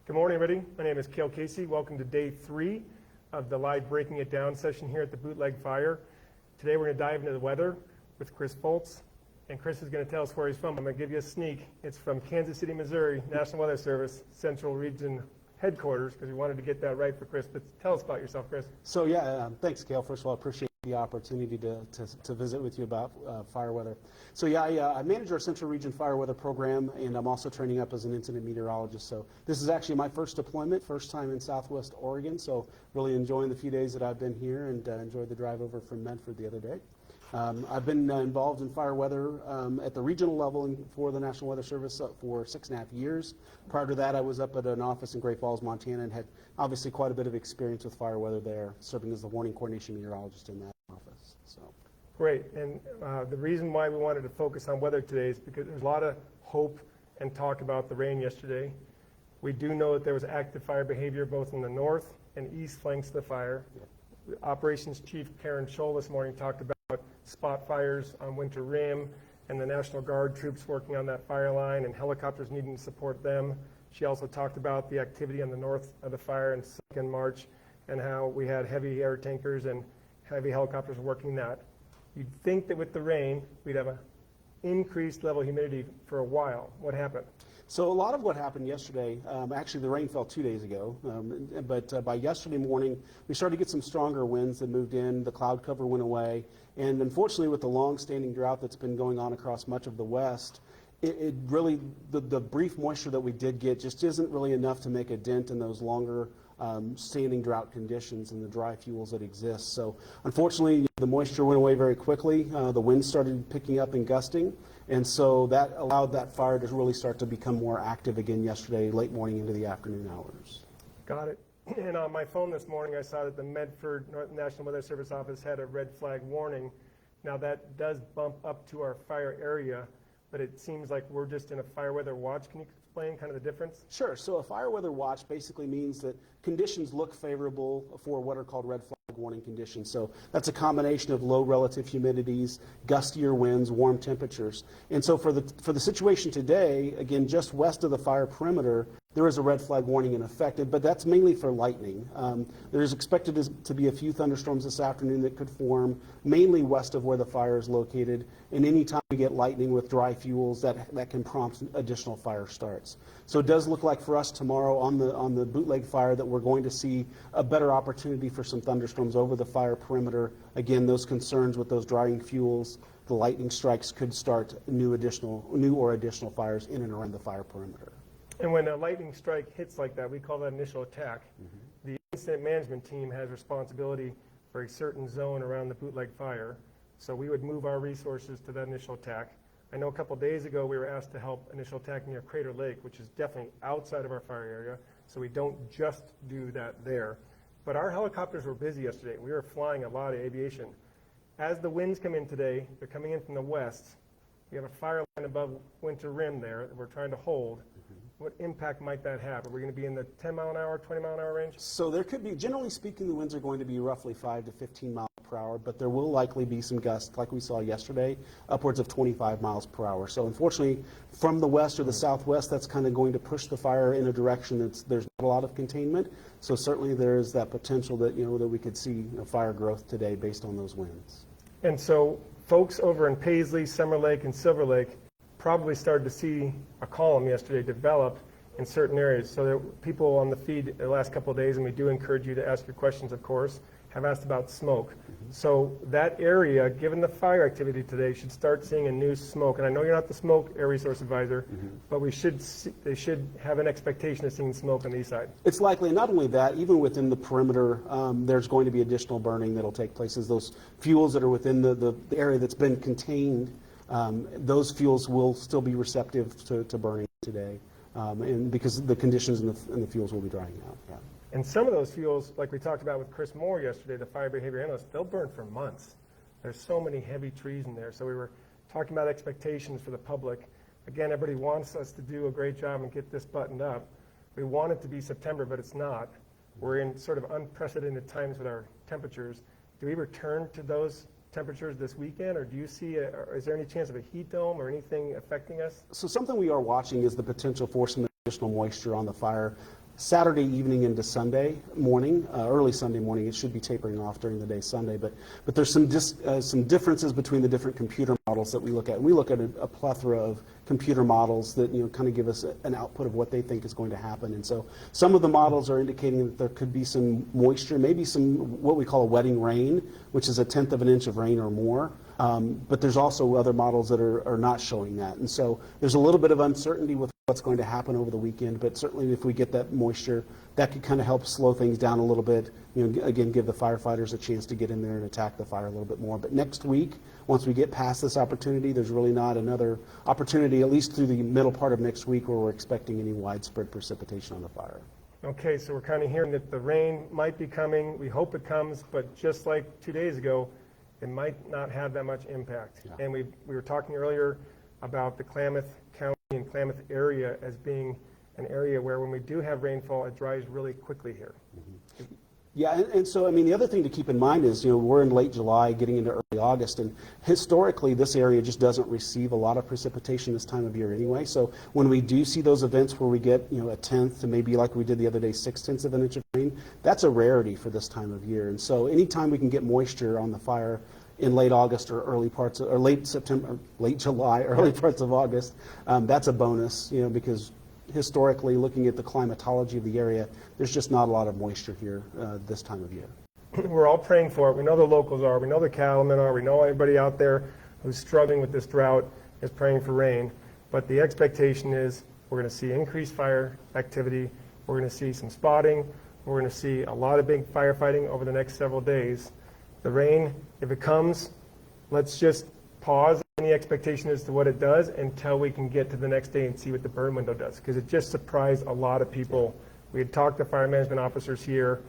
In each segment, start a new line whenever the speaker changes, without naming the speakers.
Good morning, everybody. My name is Cale Casey. Welcome to day 3 of the live Breaking It Down session here at the Bootleg Fire. Today we're going to dive into the weather with Chris Foltz, and Chris is going to tell us where he's from. I'm going to give you a sneak. It's from Kansas City, Missouri, National Weather Service, Central Region Headquarters, because we wanted to get that right for Chris. But tell us about yourself, Chris.
So thanks, Cale. First of all, I appreciate the opportunity to visit with you about fire weather. So I manage our Central Region Fire Weather Program, and I'm also training up as an incident meteorologist. So this is actually my first deployment, first time in Southwest Oregon. So really enjoying the few days that I've been here, and enjoyed the drive over from Medford the other day. I've been involved in fire weather at the regional level for the National Weather Service for 6.5 years. Prior to that, I was up at an office in Great Falls, Montana, and had obviously quite a bit of experience with fire weather there, serving as the warning coordination meteorologist in that office. So.
Great. And the reason why we wanted to focus on weather today is because there's a lot of hope and talk about the rain yesterday. We do know that there was active fire behavior both in the north and east flanks of the fire. Yeah. Operations Chief Karen Scholl this morning talked about spot fires on Winter Rim and the National Guard troops working on that fire line and helicopters needing to support them. She also talked about the activity on the north of the fire in 2nd March and how we had heavy air tankers and heavy helicopters working that. You'd think that with the rain, we'd have an increased level of humidity for a while. What happened?
So a lot of what happened yesterday, actually the rain fell 2 days ago, but by yesterday morning, we started to get some stronger winds that moved in, the cloud cover went away, and unfortunately with the long-standing drought that's been going on across much of the West, it really, the brief moisture that we did get just isn't really enough to make a dent in those longer standing drought conditions and the dry fuels that exist. So unfortunately, the moisture went away very quickly. The winds started picking up and gusting, and so that allowed that fire to really start to become more active again yesterday, late morning into the afternoon hours.
Got it. And on my phone this morning, I saw that the Medford National Weather Service office had a red flag warning. Now that does bump up to our fire area, but it seems like we're just in a fire weather watch. Can you explain kind of the difference?
Sure. So a fire weather watch basically means that conditions look favorable for what are called red flag warning conditions. So that's a combination of low relative humidities, gustier winds, warm temperatures. And so for the situation today, again, just west of the fire perimeter, there is a red flag warning in effect, but that's mainly for lightning. There's expected to be a few thunderstorms this afternoon that could form, mainly west of where the fire is located. And any time we get lightning with dry fuels, that can prompt additional fire starts. So it does look like for us tomorrow on the Bootleg fire that we're going to see a better opportunity for some thunderstorms over the fire perimeter. Again, those concerns with those drying fuels, the lightning strikes could start new or additional fires in and around the fire perimeter.
And when a lightning strike hits like that, we call that initial attack. Mm-hmm. The incident management team has responsibility for a certain zone around the Bootleg fire. So we would move our resources to that initial attack. I know a couple days ago we were asked to help initial attack near Crater Lake, which is definitely outside of our fire area. So we don't just do that there. But our helicopters were busy yesterday. We were flying a lot of aviation. As the winds come in today, they're coming in from the west. We have a fire line above Winter Rim there that we're trying to hold. What impact might that have? Are we going to be in the 10 mile an hour, 20 mile an hour range?
So there could be, generally speaking, the winds are going to be roughly 5 to 15 miles per hour, but there will likely be some gusts, like we saw yesterday, upwards of 25 miles per hour. So unfortunately, from the west or the southwest, that's kind of going to push the fire in a direction there's not a lot of containment. So certainly there is that potential that, that we could see fire growth today based on those winds.
And so folks over in Paisley, Summer Lake, and Silver Lake probably started to see a column yesterday develop in certain areas. So that people on the feed the last couple of days, and we do encourage you to ask your questions, of course, have asked about smoke. Mm-hmm. So that area, given the fire activity today, should start seeing a new smoke. And I know you're not the smoke air resource advisor, mm-hmm. but they should have an expectation of seeing smoke on the east side.
It's likely, not only that, even within the perimeter, there's going to be additional burning that'll take place as those fuels that are within the area that's been contained. Those fuels will still be receptive to burning today, and because the conditions in the fuels will be drying out. Yeah.
And some of those fuels, like we talked about with Chris Moore yesterday, the fire behavior analyst, they'll burn for months. There's so many heavy trees in there. So we were talking about expectations for the public. Again, everybody wants us to do a great job and get this buttoned up. We want it to be September, but it's not. We're in sort of unprecedented times with our temperatures. Do we return to those temperatures this weekend, or do you see, is there any chance of a heat dome or anything affecting us?
So something we are watching is the potential for some additional moisture on the fire. Saturday evening into Sunday morning, early Sunday morning. It should be tapering off during the day Sunday, but there's some differences between the different computer models that we look at. We look at a plethora of computer models that kind of give us an output of what they think is going to happen. And so some of the models are indicating that there could be some moisture, maybe some what we call a wetting rain, which is 1/10 of an inch of rain or more. But there's also other models that are not showing that. And so there's a little bit of uncertainty with what's going to happen over the weekend, but certainly if we get that moisture, that could kind of help slow things down a little bit. Again, give the firefighters a chance to get in there and attack the fire a little bit more. But next week, once we get past this opportunity, there's really not another opportunity, at least through the middle part of next week, where we're expecting any widespread precipitation on the fire.
Okay, so we're kind of hearing that the rain might be coming. We hope it comes, but just like 2 days ago, it might not have that much impact.
Yeah.
And we were talking earlier about the Klamath County and Klamath area as being an area where when we do have rainfall, it dries really quickly here.
Mm-hmm. Yeah, and so, I mean, the other thing to keep in mind is, we're in late July, getting into early August, and historically, this area just doesn't receive a lot of precipitation this time of year anyway. So when we do see those events where we get, 1/10 to maybe like we did the other day, 6/10 of an inch of rain, that's a rarity for this time of year. And so anytime we can get moisture on the fire in late August or late September, late July, early parts of August, that's a bonus, because historically, looking at the climatology of the area, there's just not a lot of moisture here this time of year.
We're all praying for it. We know the locals are. We know the cattlemen are. We know everybody out there who's struggling with this drought is praying for rain. But the expectation is we're going to see increased fire activity. We're going to see some spotting. We're going to see a lot of big firefighting over the next several days. The rain, if it comes, let's just pause any expectation as to what it does until we can get to the next day and see what the burn window does, because it just surprised a lot of people. We had talked to fire management officers here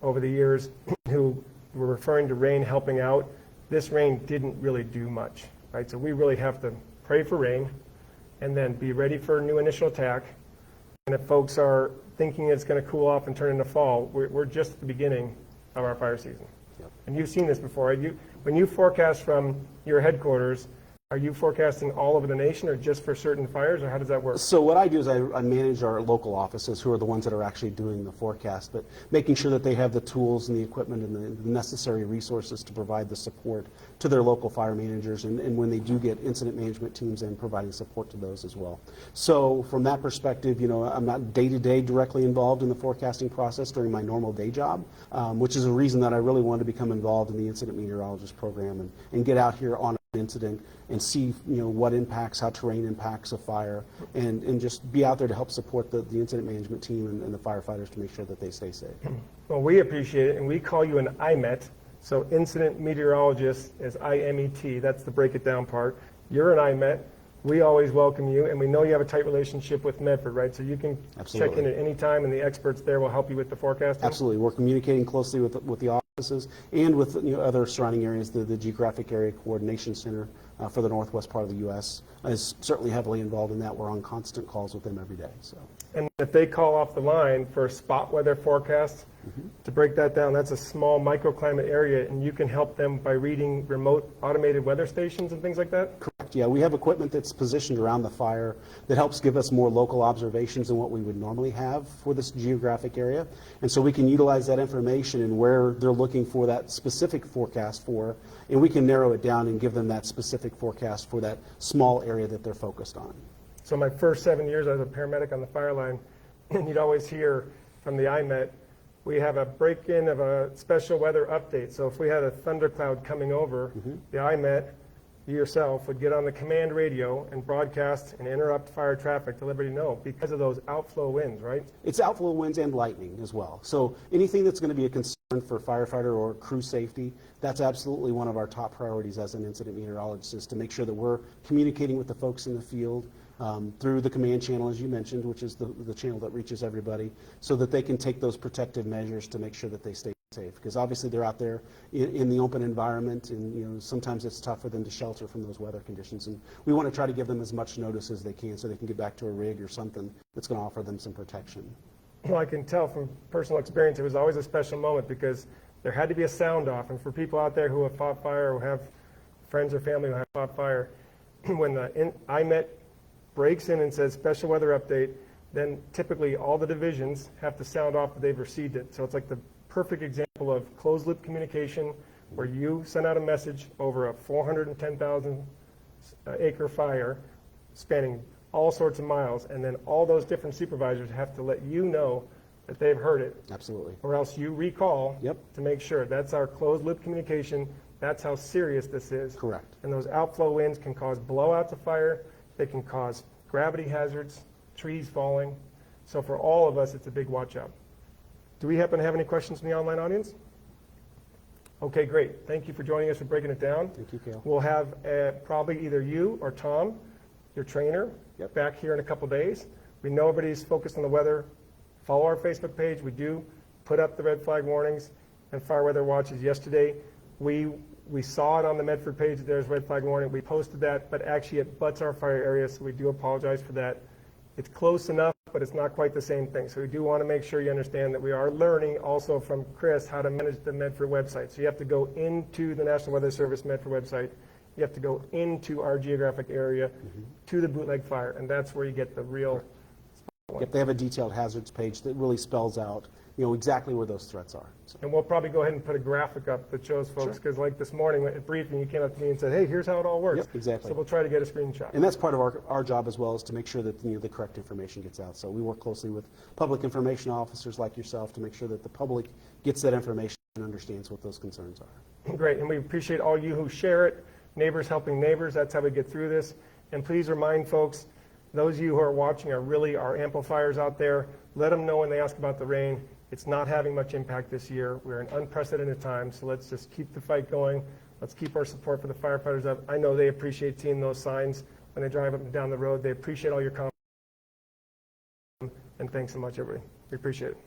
over the years who were referring to rain helping out. This rain didn't really do much, right? So we really have to pray for rain and then be ready for a new initial attack. And if folks are thinking it's going to cool off and turn into fall, we're just at the beginning of our fire season.
Yep.
And you've seen this before. When you forecast from your headquarters, are you forecasting all over the nation or just for certain fires, or how does that work?
So what I do is I manage our local offices, who are the ones that are actually doing the forecast, but making sure that they have the tools and the equipment and the necessary resources to provide the support to their local fire managers, and when they do get incident management teams in, providing support to those as well. So from that perspective, I'm not day-to-day directly involved in the forecasting process during my normal day job, which is a reason that I really wanted to become involved in the incident meteorologist program and get out here on an incident and see what impacts, how terrain impacts a fire, and just be out there to help support the incident management team and the firefighters to make sure that they stay safe.
Well, we appreciate it, and we call you an IMET. So incident meteorologist is IMET. That's the break it down part. You're an IMET. We always welcome you, and we know you have a tight relationship with Medford, right? So you can
Absolutely.
check in at any time, and the experts there will help you with the forecasting.
Absolutely. We're communicating closely with the offices and with other surrounding areas. The Geographic Area Coordination Center for the northwest part of the U.S. is certainly heavily involved in that. We're on constant calls with them every day. So.
And if they call off the line for a spot weather forecast, to break that down, that's a small microclimate area, and you can help them by reading remote automated weather stations and things like that?
Correct. Yeah, we have equipment that's positioned around the fire that helps give us more local observations than what we would normally have for this geographic area. And so we can utilize that information and where they're looking for that specific forecast for, and we can narrow it down and give them that specific forecast for that small area that they're focused on.
So my first 7 years as a paramedic on the fire line, you'd always hear from the IMET, we have a break-in of a special weather update. So if we had a thundercloud coming over, the IMET, you yourself, would get on the command radio and broadcast and interrupt fire traffic to let everybody know because of those outflow winds, right?
It's outflow winds and lightning as well. So anything that's going to be a concern for firefighter or crew safety, that's absolutely one of our top priorities as an incident meteorologist, is to make sure that we're communicating with the folks in the field through the command channel, as you mentioned, which is the channel that reaches everybody, so that they can take those protective measures to make sure that they stay safe. Because obviously they're out there in the open environment, and sometimes it's tough for them to shelter from those weather conditions. And we want to try to give them as much notice as they can so they can get back to a rig or something that's going to offer them some protection.
Well, I can tell from personal experience, it was always a special moment because there had to be a sound off. And for people out there who have fought fire or have friends or family who have fought fire, when the IMET breaks in and says special weather update, then typically all the divisions have to sound off that they've received it. So it's like the perfect example of closed loop communication where you send out a message over a 410,000 acre fire spanning all sorts of miles, and then all those different supervisors have to let you know that they've heard it.
Absolutely.
Or else you recall
Yep.
to make sure. That's our closed loop communication. That's how serious this is.
Correct.
And those outflow winds can cause blowouts of fire. They can cause gravity hazards, trees falling. So for all of us, it's a big watch out. Do we happen to have any questions from the online audience? Okay, great. Thank you for joining us and breaking it down.
Thank you, Cale.
We'll have probably either you or Tom, your trainer,
Yep.
back here in a couple days. We know everybody's focused on the weather. Follow our Facebook page. We do put up the red flag warnings and fire weather watches. Yesterday, we saw it on the Medford page that there's red flag warning. We posted that, but actually it butts our fire area, so we do apologize for that. It's close enough, but it's not quite the same thing. So we do want to make sure you understand that we are learning also from Chris how to manage the Medford website. So you have to go into the National Weather Service Medford website. You have to go into our geographic area to the Bootleg fire, and that's where you get the real.
Yep, they have a detailed hazards page that really spells out, exactly where those threats are. So,
And we'll probably go ahead and put a graphic up that shows folks, because like this morning at briefing, you came up to me and said, hey, here's how it all works.
Yep, exactly.
So we'll try to get a screenshot.
and that's part of our job as well, is to make sure that the correct information gets out. So we work closely with public information officers like yourself to make sure that the public gets that information and understands what those concerns are.
Great, and we appreciate all you who share it, neighbors helping neighbors. That's how we get through this. And please remind folks, those of you who are watching are really our amplifiers out there. Let them know when they ask about the rain. It's not having much impact this year. We're in unprecedented times, so let's just keep the fight going. Let's keep our support for the firefighters up. I know they appreciate seeing those signs when they drive up and down the road. They appreciate all your comments. And thanks so much, everybody. We appreciate it.